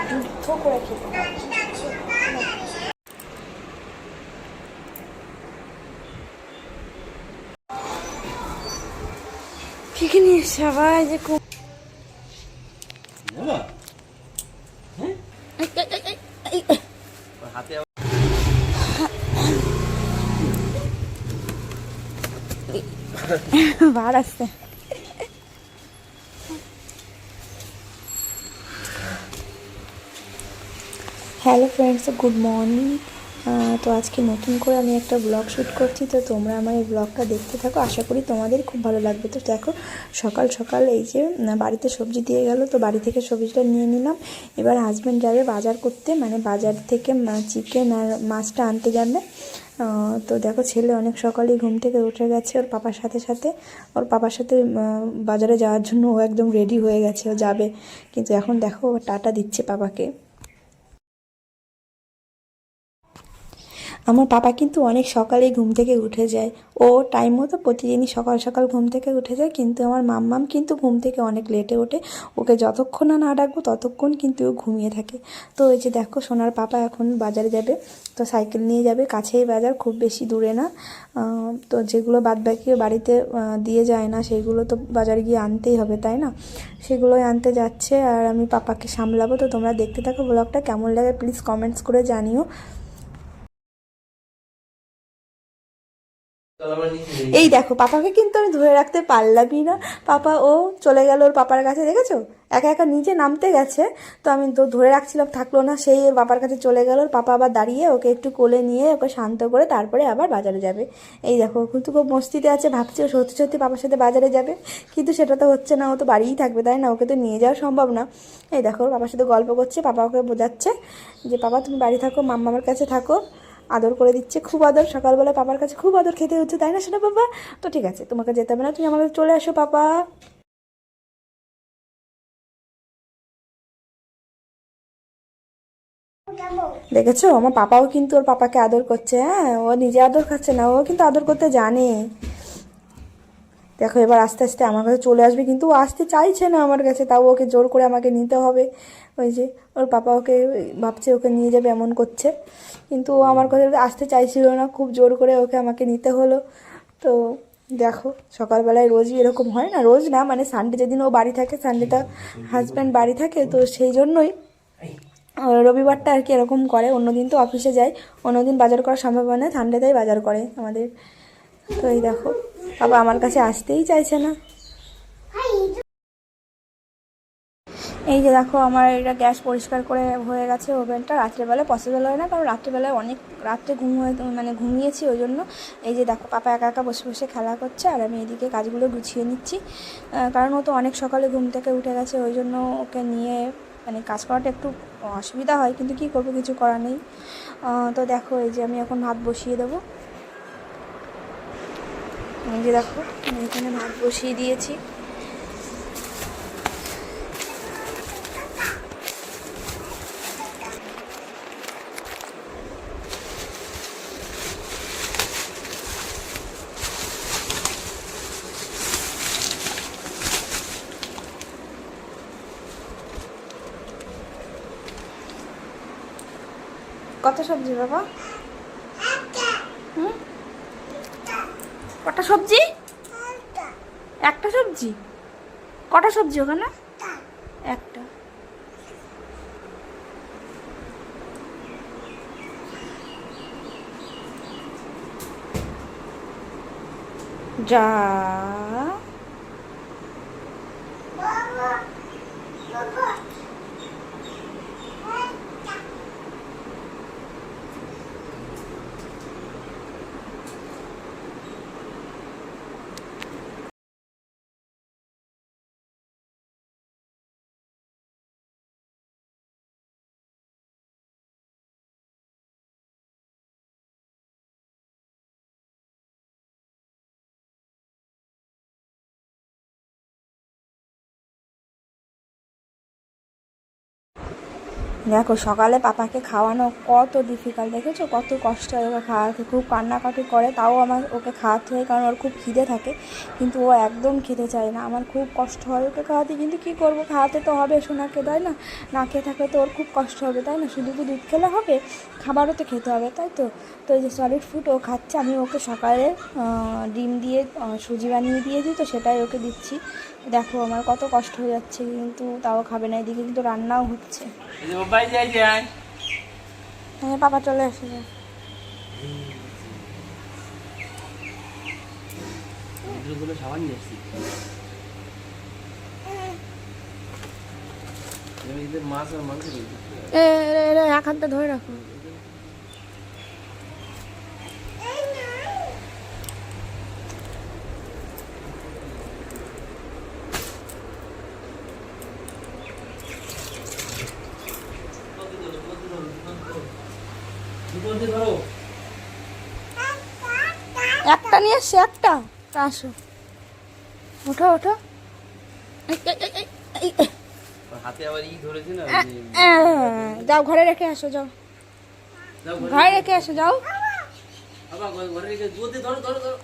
যুদ্ধ করে খেতে হয়। কি কি নিয়ে সবাই যে খুব বার আসছে। Hello friends, good morning. তো আজকে নতুন করে আমি একটা ব্লগ শ্যুট করছি, তো তোমরা আমার এই ব্লগটা দেখতে থাকো, আশা করি তোমাদের খুব ভালো লাগবে। তো দেখো, সকাল সকাল এই যে বাড়িতে সবজি দিয়ে গেল, তো বাড়ি থেকে সবজিটা নিয়ে নিলাম। এবার হাজব্যান্ড যাবে বাজার করতে, মানে বাজার থেকে চিকেন আর মাছটা আনতে যাবে। তো দেখো, ছেলে অনেক সকালেই ঘুম থেকে উঠে গেছে ওর পাপার সাথে সাথে। ওর পাপার সাথে বাজারে যাওয়ার জন্য ও একদম রেডি হয়ে গেছে, ও যাবে। কিন্তু এখন দেখো ও টাটা দিচ্ছে পাপাকে। আমার পাপা কিন্তু অনেক সকালেই ঘুম থেকে উঠে যায়। ও টাইম মতো প্রতিদিনই সকাল সকাল ঘুম থেকে উঠে যায়, কিন্তু আমার মাম্মাম কিন্তু ঘুম থেকে অনেক লেটে ওঠে। ওকে যতক্ষণ না ডাকবো ততক্ষণ কিন্তু ও ঘুমিয়ে থাকে। তো এই যে দেখো, সোনার পাপা এখন বাজারে যাবে। তো সাইকেল নিয়ে যাবে, কাছেই বাজার, খুব বেশি দূরে না। তো যেগুলো বাদবাকি বাড়িতে দিয়ে যায় না, সেগুলো তো বাজারে গিয়ে আনতেই হবে, তাই না? সেগুলোই আনতে যাচ্ছে, আর আমি পাপাকে সামলাবো। তো তোমরা দেখতে থাকো ব্লগটা, কেমন লাগে প্লিজ কমেন্টস করে জানিও। এই দেখো, পাপাকে কিন্তু আমি ধরে রাখতে পারলামই না। পাপা ও চলে গেল ওর পাপার কাছে, দেখেছো? একা একা নিচে নামতে গেছে, তো আমি তো ধরে রাখছিলাম, থাকলো না, সেই ওর পাপার কাছে চলে গেল। ওর পাপা আবার দাঁড়িয়ে ওকে একটু কোলে নিয়ে ওকে শান্ত করে তারপরে আবার বাজারে যাবে। এই দেখো, কিন্তু খুব মস্তিতে আছে, ভাবছি ও সত্যি সত্যি পাপার সাথে বাজারে যাবে, কিন্তু সেটা তো হচ্ছে না। ও তো বাড়িই থাকবে, তাই না? ওকে তো নিয়ে যাওয়া সম্ভব না। এই দেখো, ওর পাপার সাথে গল্প করছে, পাপা ওকে বোঝাচ্ছে যে পাপা তুমি বাড়ি থাকো, মাম্মার কাছে থাকো। আদর করে দিচ্ছে, খুব আদর। সকালবেলা পাপার কাছে খুব আদর খেতে হচ্ছে, তাই না শোনা বাবা? তো ঠিক আছে, তোমাকে যেতে হবে না, তুমি আমার কাছে চলে আসো পাপা। দেখেছো, আমার পাপাও কিন্তু ওর পাপাকে আদর করছে। হ্যাঁ, ও নিজে আদর খাচ্ছে না, ও কিন্তু আদর করতে জানে। দেখো, এবার আস্তে আস্তে আমার কাছে চলে আসবে, কিন্তু ও আসতে চাইছে না আমার কাছে, তাও ওকে জোর করে আমাকে নিতে হবে। ওই যে ওর পাপা ওকে ভাবছে ওকে নিয়ে যাবে, এমন করছে, কিন্তু ও আমার কাছে আসতে চাইছিল না, খুব জোর করে ওকে আমাকে নিতে হলো। তো দেখো, সকালবেলায় রোজই এরকম হয় না, রোজ না, মানে সানডে যেদিন ও বাড়ি থাকে, সানডেটা হাজব্যান্ড বাড়ি থাকে, তো সেই জন্যই রবিবারটা আর কি এরকম করে। অন্যদিন তো অফিসে যায়, অন্যদিন বাজার করার সম্ভাবনা, সানডেতেই বাজার করে আমাদের। তো এই দেখো, বাবা আমার কাছে আসতেই চাইছে না। এই যে দেখো, আমার এটা গ্যাস পরিষ্কার করে হয়ে গেছে। ওভেনটা রাত্রেবেলায় পসিবল হয় না, কারণ রাত্রেবেলায় অনেক রাত্রে মানে ঘুমিয়েছি, ওই জন্য। এই যে দেখো, পাপা একা একা বসে বসে খেলা করছে, আর আমি এদিকে কাজগুলো গুছিয়ে নিচ্ছি। কারণ ও তো অনেক সকালে ঘুম থেকে উঠে গেছে, ওই জন্য ওকে নিয়ে মানে কাজ করাটা একটু অসুবিধা হয়, কিন্তু কী করবো, কিছু করার নেই। তো দেখো, এই যে আমি এখন ভাত বসিয়ে দেবো। এই যে দেখো, আমি এখানে ভাত বসিয়ে দিয়েছি। কত সবজি বাবা? হুম, কটা সবজি? একটা সবজি? কটা সবজি ওখানে? একটা। যা। দেখো সকালে পাপাকে খাওয়ানো কত ডিফিকাল্ট, দেখেছো কত কষ্ট হয় ওকে খাওয়াতে, খুব কান্নাকাটি করে, তাও আমার ওকে খাওয়াতে হয় কারণ ওর খুব খিদে থাকে, কিন্তু ও একদম খেতে চায় না, আমার খুব কষ্ট হয় ওকে খাওয়াতে, কিন্তু কী করবো, খাওয়াতে তো হবে, সোনাকে তাই না, না খেয়ে থাকলে তো ওর খুব কষ্ট হবে তাই না, শুধু কি দুধ খেলে হবে, খাবারও তো খেতে হবে তাই তো। তো এই যে সলিড ফুড ও খাচ্ছে, আমি ওকে সকালে ডিম দিয়ে সুজি বানিয়ে দিয়েছি, তো সেটাই ওকে দিচ্ছি। দেখো আমার কত কষ্ট হয়ে যাচ্ছে, কিন্তু তাও খাবে না, এদিকে কিন্তু রান্নাও হচ্ছে। হ্যাঁ পাপা চলে আসে। এক হাতটা ধরে রাখো। একটা নিয়ে এসছে, একটা আসো, ওঠো ওঠো, হাতে আবার ই ধরেছে না, যাও ঘরে রেখে আসো, যাও ঘরে রেখে আসো, যাও ঘরে রেখে জোতে ধরো ধরো ধরো,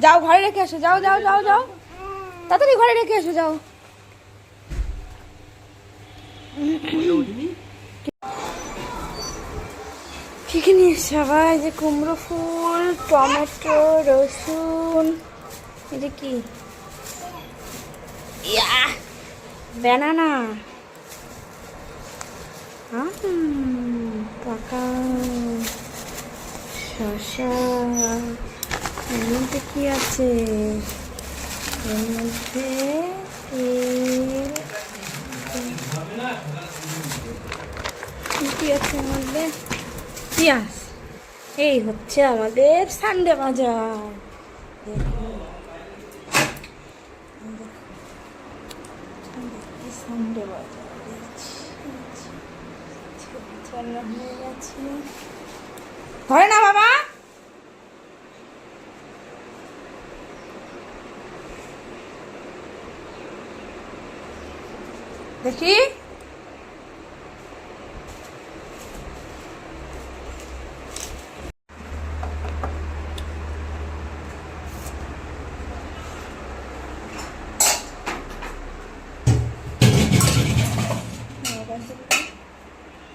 যাও ঘরে রেখে আসো, যাও যাও যাও যাও, তাড়াতাড়ি ঘরে রেখে আসো, যাও। কি কি নিয়ে এসছে সবাই, যে কুমড়ো ফুল, টমেটো, রসুন, এটা কি ব্যানানা, পাকা শসা, এর মধ্যে কি আছে, এর মধ্যে কি আছে, এর মধ্যে পেঁয়াজ। এই হচ্ছে আমাদের সানডে বাজার, সানডে বাজার হয়ে গেছে। ধরে না বাবা, দেখি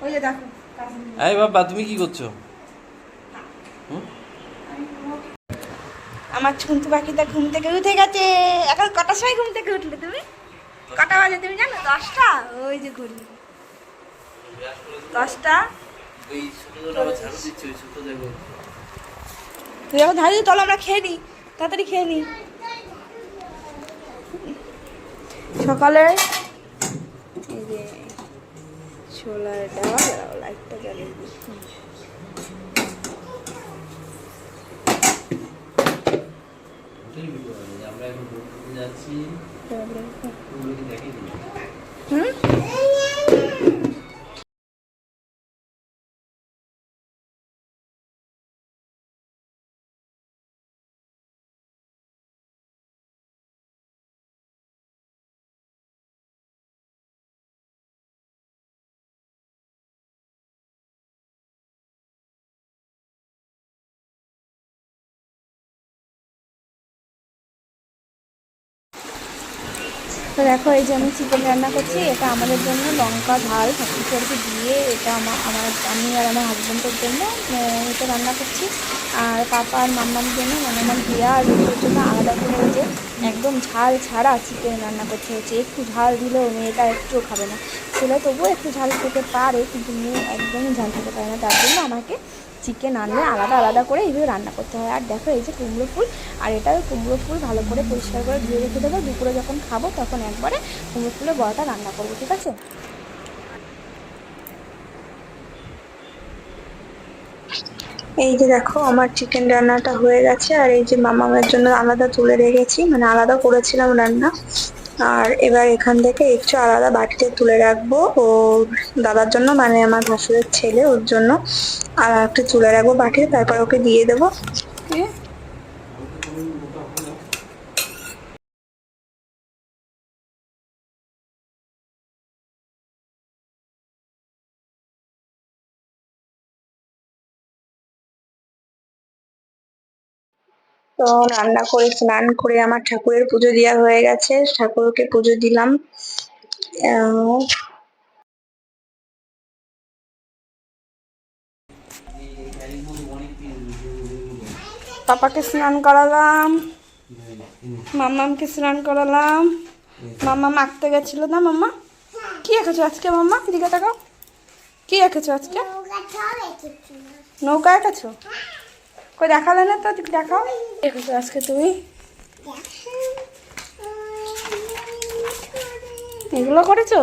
ওই যে দেখো। এই বাবা তুমি কি করছো? আমার ছুন্তু পাখিটা ঘুম থেকে উঠে গেছে। এখন কটার সময় ঘুম থেকে উঠলে তুমি? কটা বাজে তুমি জানো? 10টা। ওই যে ঘড়ি 10টা। তুই এখন ধারে চলো আমরা খেয়ে নিই, তাড়াতাড়ি খেয়ে নিই। সকালে এই যে ছোলার ডাল, লাইটটা জ্বালিয়ে দিই। আমরা এখন যাচ্ছি, তো দেখো এই যে আমি চিকেন রান্না করছি, এটা আমাদের জন্য লঙ্কা ঝাল সব কিছু আর কি দিয়ে, এটা আমি আর আমার হাজব্যান্ডের জন্য এটা রান্না করছি। আর পাপা আর মাম্মার জন্য, মানে আমার বিয়া আর রুটির জন্য আলাদা করে এই যে একদম ঝাল ছাড়া চিকেন রান্না করতে হচ্ছে। একটু ঝাল দিলেও মেয়েটা একটুও খাবে না, ছেলে তবুও একটু ঝাল খেতে পারে, কিন্তু মেয়ে একদমই ঝাল খেতে পারে না, তার জন্য আমাকে চিকেন আনলে আলাদা আলাদা করে এইভাবে রান্না করতে হয়। আর দেখো এই যে কুমড়ো ফুল, আর এটা কুমড়ো ফুল ভালো করে পরিষ্কার করে ধুয়ে রেখে দেবো, দুপুরে যখন খাবো তখন একবারে কুমড়ো ফুলের বড়াটা রান্না করবো, ঠিক আছে? এই যে দেখো আমার চিকেন রান্নাটা হয়ে গেছে, আর এই যে মামামের জন্য আলাদা তুলে রেখেছি, মানে আলাদা করেছিলাম রান্না, আর এবার এখান থেকে একটু আলাদা বাটিতে তুলে রাখবো ও দাদার জন্য, মানে আমার ভাসুরের ছেলে, ওর জন্য আর একটু তুলে রাখবো বাটিতে, তারপর ওকে দিয়ে দেবো। তো রান্না করে স্নান করে আমার ঠাকুরের পুজো দেওয়া হয়ে গেছে, ঠাকুরকে পুজো দিলাম। আহ, পাপাকে স্নান করালাম, মাম্মামকে স্নান করালাম। মাম্মা মাখতে গেছিল না? মাম্মা কি এঁকেছো আজকে? মাম্মা দিকে তাকাও, কি এঁকেছো আজকে? নৌকা এঁকেছো? কই দেখালে না তো, দেখাও। এঁকেছো আজকে তুমি? এগুলো করেছো?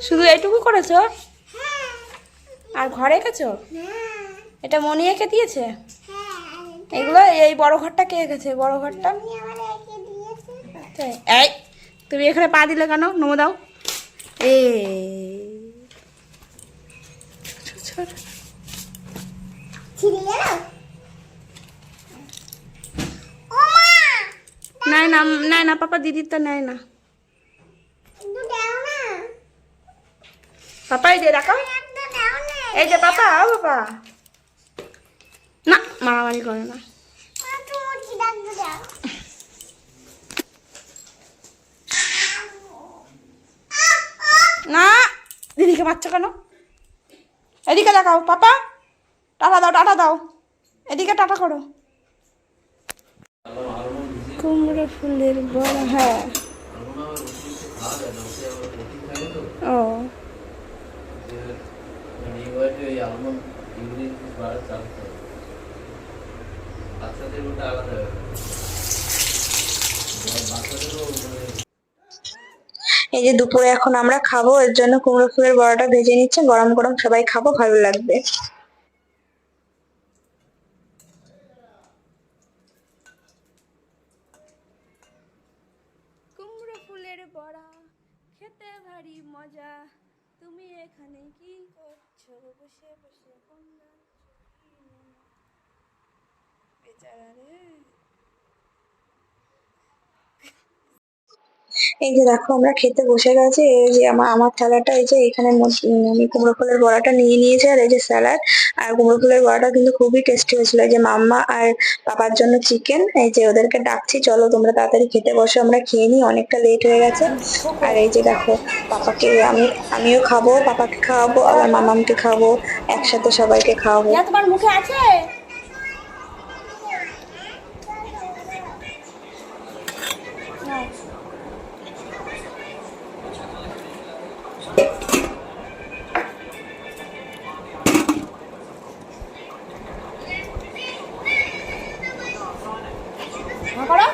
শুধু এইটুকু করেছো? আর ঘরে এঁকেছো? এটা মনি এঁকে দিয়েছে? এগুলো এই বড় ঘরটা কে এঁকেছে? বড় ঘরটা তাই? এই তুমি এখানে পা দিলে কেন? নমো দাও। এ নাই না, নাই না, পাপা দিদিরটা নেয় না। পাপা এই যে রাখো, এই যে পাপা, ও পাপা না, মারামারি করে না। না, দিদিকে মারছো কেন? এদিকে দেখাও পাপা, টাটা দাও, টাটা দাও, এদিকে টাটা করো। কুমড়ো ফুলের বড়া, হ্যাঁ। ও এই যে দুপুরে এখন আমরা খাবো, এর জন্য কুমড়ো ফুলের বড়াটা ভেজে নিচ্ছে, গরম গরম সবাই খাবো, ভালো লাগবে। কুমড়ো ফুলের বড়া খেতে ভারী মজা, তুমি এখানে কি করছো বসে বসে? বেচারা রে। এই যে দেখো আমরা খেতে বসে গেছি, এই যে আমার আমার থালাটা, এই যে এখানে আমি কুমড়ো ফুলের বড়াটা নিয়ে নিয়েছি, আর এই যে স্যালাড। আর কুমড়ো ফুলের বড়াটা কিন্তু খুবই টেস্টি হয়েছিল। এই যে মাম্মা আর পাপার জন্য চিকেন, এই যে ওদেরকে ডাকছি, চলো তোমরা তাড়াতাড়ি খেতে বসো, আমরা খেয়ে নিই, অনেকটা লেট হয়ে গেছে। আর এই যে দেখো পাপাকে আমিও খাবো, পাপাকে খাওয়াবো, আবার মামামকে খাওয়াবো, একসাথে সবাইকে খাওয়াবো। তোমার মুখে আছে? করো,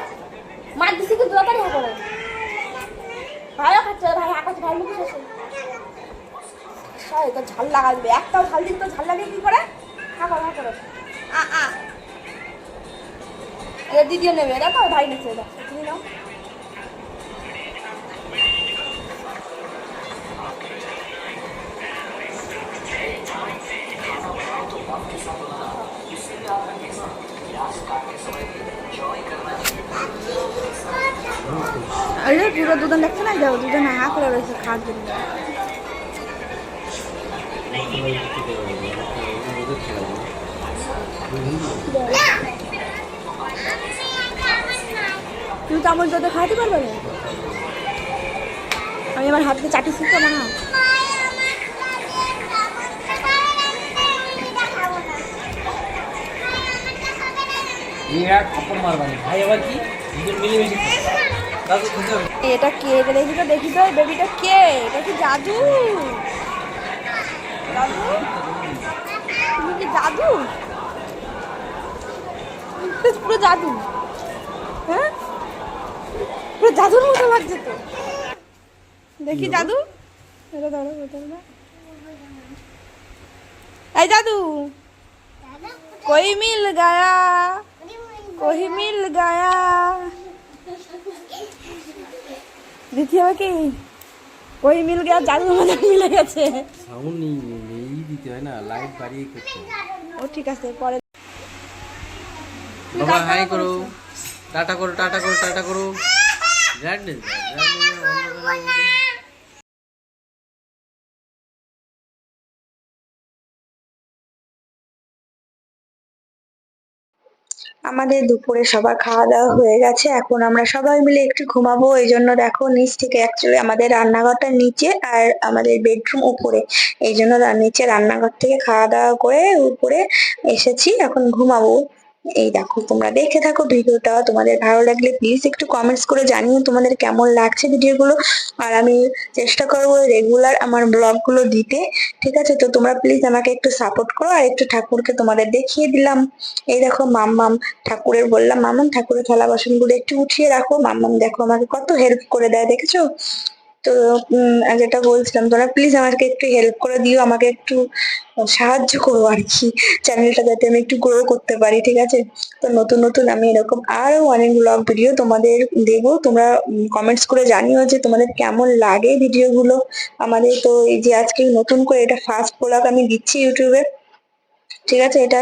মার দিছি কিন্তু তাড়াতাড়ি করো। ভালো খাচ্ছে ভাই, আকাশ ভালো মুখে শেষে তো ঝাল লাগাবে, একটাও ঝাল দিন তো, ঝাল লাগে কি করে? হ্যাঁ করো, হ্যাঁ করো। এটা দিদিও নেবে, দেখো ভাই নিচ্ছে, দেখো তুমি নাও। अरे पूरा দুজন দেখছে না, যাও দুজন হা করে রয়েছে খাওয়ার জন্য। তুমি তো আমার দুধ খাওয়াতে পারবে না, আমি আমার হাত দিয়ে চাটি শিখতে না। এটা কে দেখি তো, দেখি তো বেবিটা কে? এটা কি জাদু? জাদু? তুমি কি জাদু? পুরো জাদু, হ্যাঁ পুরো জাদুর মতো লাগছে তো। দেখি জাদু, এটা ধরো, এটা ধরো। এই জাদু, कोई मिल गया, कोई मिल गया। দ্বিতীয় কি कोई मिल गया, জাদু আমাদের মিলে গেছে। সাউন্ড নেই দিতে হয় না, লাইট বাড়িয়ে করতে হয়। ও ঠিক আছে, পরে বাবা হাই করো, টাটা করো, টাটা করো, টাটা করো। ব্রাইটনেস আমাদের দুপুরে সবার খাওয়া দাওয়া হয়ে গেছে, এখন আমরা সবাই মিলে একটু ঘুমাবো। এই জন্য দেখো নিচ থেকে, অ্যাকচুয়ালি আমাদের রান্নাঘরটা নিচে আর আমাদের বেডরুম উপরে, এই জন্য নিচে রান্নাঘর থেকে খাওয়া দাওয়া করে উপরে এসেছি, এখন ঘুমাবো। এই দেখো, তোমরা দেখে থাকো ভিডিওটা, তোমাদের ভালো লাগলে প্লিজ একটু কমেন্টস করে জানিও তোমাদের কেমন লাগছে ভিডিওগুলো। আর আমি চেষ্টা করবো রেগুলার আমার ব্লগ গুলো দিতে, ঠিক আছে? তো তোমরা প্লিজ আমাকে একটু সাপোর্ট করো। আর একটু ঠাকুরকে তোমাদের দেখিয়ে দিলাম। এই দেখো মাম্মাম, ঠাকুরের বললাম মাম্মাম ঠাকুরের থালা বাসন গুলো একটু উঠিয়ে রাখো। মাম্মাম দেখো আমাকে কত হেল্প করে দেয়, দেখেছো? তো যেটা বলছিলাম, তোমরা প্লিজ আমাকে একটু হেল্প করে দিও, আমাকে একটু সাহায্য করো আর কি, চ্যানেলটা যাতে আমি একটু গ্রো করতে পারি, ঠিক আছে? তো নতুন নতুন আমি এরকম আরো অনেক ব্লগ ভিডিও তোমাদের দেবো। তোমরা কমেন্টস করে জানিও যে তোমাদের কেমন লাগে ভিডিওগুলো আমাদের। তো এই যে আজকে নতুন করে এটা ফার্স্ট ব্লগ আমি দিচ্ছি ইউটিউবে, ঠিক আছে? এটা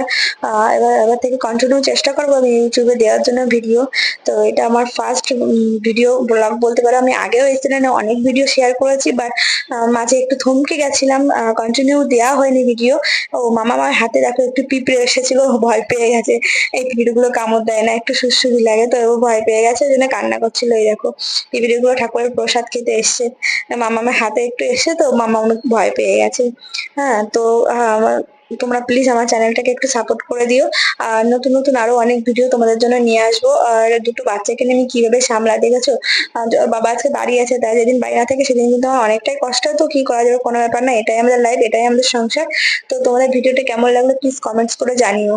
এবার এবার থেকে কন্টিনিউ চেষ্টা করবো আমি ইউটিউবে দেওয়ার জন্য ভিডিও। তো এটা আমার ফার্স্ট ভিডিও ব্লগ বলতে পারো। আমি আগেও এই চ্যানেলে অনেক ভিডিও শেয়ার করেছি, বাট মাঝে একটু থমকে গেছিলাম, কন্টিনিউ দেওয়া হয়নি ভিডিও। ও মামা আমার হাতে দেখো একটু পিঁপড়ে এসেছিল, ও ভয় পেয়ে গেছে। এই পিঁপড়ে গুলো কামড় দেয় না, একটু সুড়সুড়ি লাগে, তো ও ভয় পেয়ে গেছে, ওই জন্য কান্না করছিল। এই দেখো পিঁপড়ে গুলো ঠাকুরের প্রসাদ খেতে এসছে, মামা আমার হাতে একটু এসে, তো মামা অনেক ভয় পেয়ে গেছে। হ্যাঁ, তো তোমরা প্লিজ আমার চ্যানেলটাকে একটু সাপোর্ট করে দিও। আর নতুন নতুন আরো অনেক ভিডিও তোমাদের জন্য নিয়ে আসবো। আর দুটো বাচ্চাকে নিয়ে আমি কিভাবে সামলাই, দেখেছো? ওর বাবা আজকে বাড়ি আছে, তাই যেদিন বাড়ি না থাকে সেদিন কিন্তু আমার অনেকটাই কষ্ট, তো কি করা যাবে, কোনো ব্যাপার না, এটাই আমাদের লাইফ, এটাই আমাদের সংসার। তো তোমাদের ভিডিওটা কেমন লাগলো প্লিজ কমেন্টস করে জানিও।